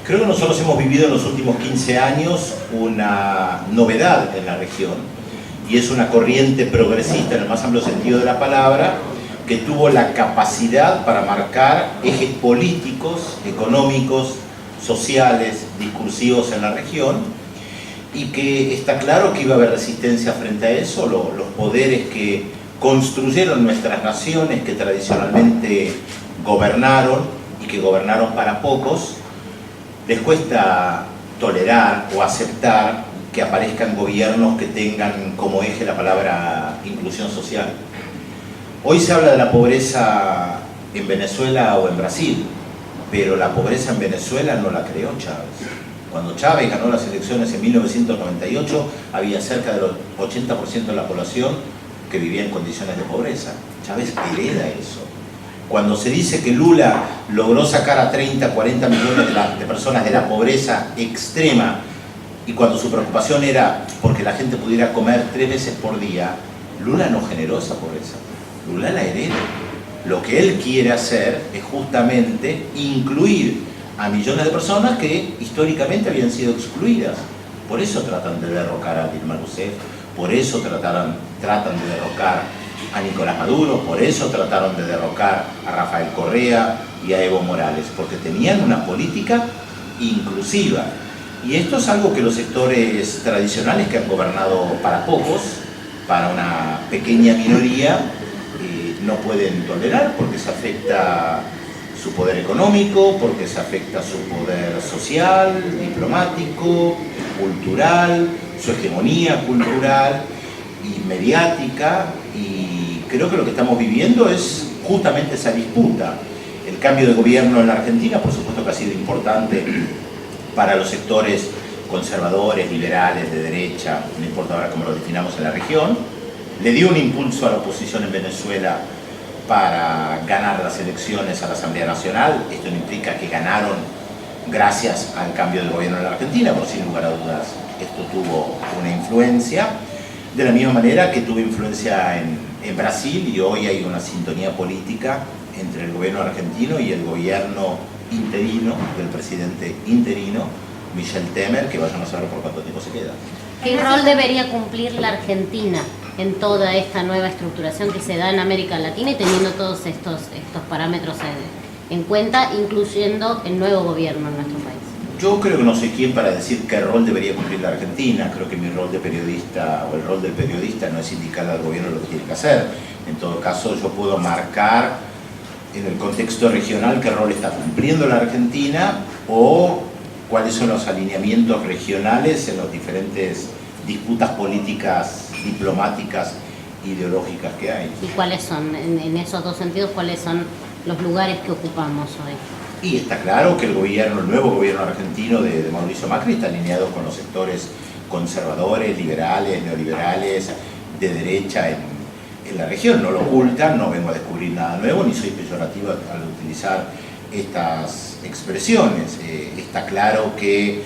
Creo que nosotros hemos vivido en los últimos 15 años una novedad en la región, y es una corriente progresista en el más amplio sentido de la palabra, que tuvo la capacidad para marcar ejes políticos, económicos, sociales, discursivos en la región, y que está claro que iba a haber resistencia frente a eso. Los poderes que construyeron nuestras naciones, que tradicionalmente gobernaron y que gobernaron para pocos, les cuesta tolerar o aceptar que aparezcan gobiernos que tengan como eje la palabra inclusión social. Hoy se habla de la pobreza en Venezuela o en Brasil, pero la pobreza en Venezuela no la creó Chávez. Cuando Chávez ganó las elecciones en 1998, había cerca del 80% de la población que vivía en condiciones de pobreza. Chávez hereda eso. Cuando se dice que Lula logró sacar a 30, 40 millones de personas de la pobreza extrema, y cuando su preocupación era porque la gente pudiera comer 3 veces por día, Lula no generó esa pobreza. Lula la hereda. Lo que él quiere hacer es justamente incluir a millones de personas que históricamente habían sido excluidas. Por eso tratan de derrocar a Dilma Rousseff, por eso tratan de derrocar a Nicolás Maduro, por eso trataron de derrocar a Rafael Correa y a Evo Morales, porque tenían una política inclusiva. Y esto es algo que los sectores tradicionales que han gobernado para pocos, para una pequeña minoría, no pueden tolerar, porque se afecta su poder económico, porque se afecta su poder social, diplomático, cultural, su hegemonía cultural y mediática. Y creo que lo que estamos viviendo es justamente esa disputa. El cambio de gobierno en la Argentina, por supuesto que ha sido importante para los sectores conservadores, liberales, de derecha, no importa ahora cómo lo definamos en la región. Le dio un impulso a la oposición en Venezuela para ganar las elecciones a la Asamblea Nacional. Esto no implica que ganaron gracias al cambio de gobierno en la Argentina, pero sin lugar a dudas esto tuvo una influencia, de la misma manera que tuvo influencia en Brasil, y hoy hay una sintonía política entre el gobierno argentino y el gobierno interino, del presidente interino, Michel Temer, que vayan a saber por cuánto tiempo se queda. ¿Qué rol debería cumplir la Argentina en toda esta nueva estructuración que se da en América Latina, y teniendo todos estos parámetros en cuenta, incluyendo el nuevo gobierno en nuestro país? Yo creo que no soy quien para decir qué rol debería cumplir la Argentina. Creo que mi rol de periodista, o el rol del periodista, no es indicar al gobierno lo que tiene que hacer. En todo caso, yo puedo marcar en el contexto regional qué rol está cumpliendo la Argentina, o cuáles son los alineamientos regionales en las diferentes disputas políticas, diplomáticas, ideológicas que hay. ¿Y cuáles son, en esos dos sentidos, cuáles son los lugares que ocupamos hoy? Y está claro que el nuevo gobierno argentino de Mauricio Macri está alineado con los sectores conservadores, liberales, neoliberales, de derecha en la región. No lo ocultan, no vengo a descubrir nada nuevo, ni soy peyorativo al utilizar estas expresiones. Está claro que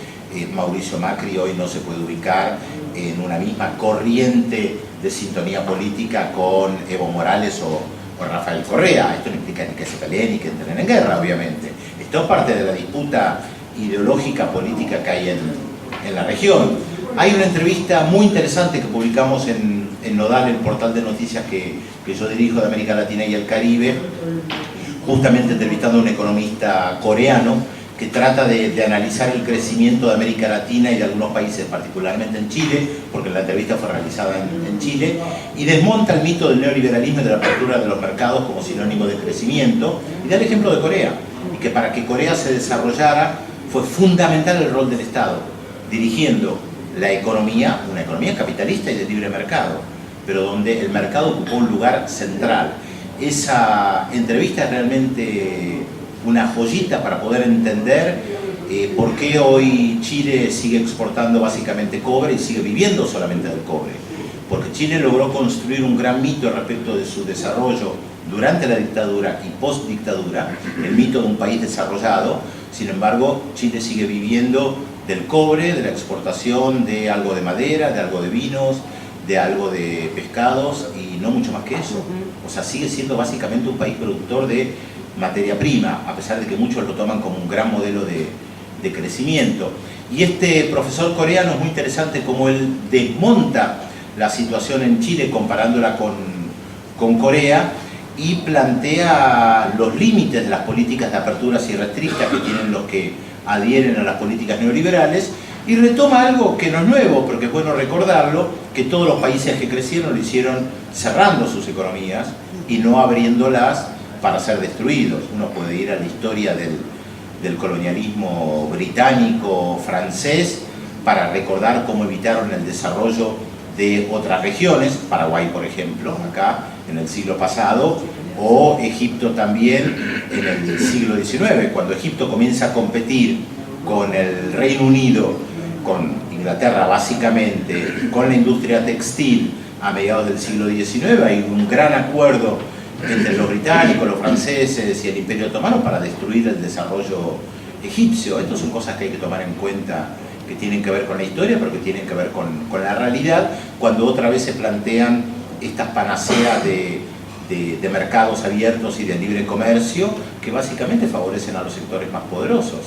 Mauricio Macri hoy no se puede ubicar en una misma corriente de sintonía política con Evo Morales o Rafael Correa. Esto no implica ni que se peleen ni que entren en guerra, obviamente. Esto es parte de la disputa ideológica política que hay en la región. Hay una entrevista muy interesante que publicamos en Nodal, el portal de noticias que yo dirijo de América Latina y el Caribe, justamente entrevistando a un economista coreano que trata de analizar el crecimiento de América Latina y de algunos países, particularmente en Chile, porque la entrevista fue realizada en Chile, y desmonta el mito del neoliberalismo y de la apertura de los mercados como sinónimo de crecimiento, y da el ejemplo de Corea, y que para que Corea se desarrollara fue fundamental el rol del Estado, dirigiendo la economía, una economía capitalista y de libre mercado, pero donde el mercado ocupó un lugar central. Esa entrevista es realmente una joyita para poder entender por qué hoy Chile sigue exportando básicamente cobre y sigue viviendo solamente del cobre. Porque Chile logró construir un gran mito respecto de su desarrollo durante la dictadura y post-dictadura, el mito de un país desarrollado. Sin embargo, Chile sigue viviendo del cobre, de la exportación de algo de madera, de algo de vinos, de algo de pescados, y no mucho más que eso. O sea, sigue siendo básicamente un país productor de materia prima, a pesar de que muchos lo toman como un gran modelo de de crecimiento. Y este profesor coreano es muy interesante como él desmonta la situación en Chile comparándola con Corea y plantea los límites de las políticas de aperturas irrestrictas que tienen los que adhieren a las políticas neoliberales, y retoma algo que no es nuevo, porque es bueno recordarlo, que todos los países que crecieron lo hicieron cerrando sus economías y no abriéndolas para ser destruidos. Uno puede ir a la historia del colonialismo británico, francés, para recordar cómo evitaron el desarrollo de otras regiones, Paraguay por ejemplo, acá en el siglo pasado, o Egipto también en el siglo XIX, cuando Egipto comienza a competir con el Reino Unido, con Inglaterra básicamente, con la industria textil a mediados del siglo XIX, hay un gran acuerdo entre los británicos, los franceses y el Imperio Otomano para destruir el desarrollo egipcio. Estas son cosas que hay que tomar en cuenta, que tienen que ver con la historia, pero que tienen que ver con la realidad, cuando otra vez se plantean estas panaceas de mercados abiertos y de libre comercio que básicamente favorecen a los sectores más poderosos.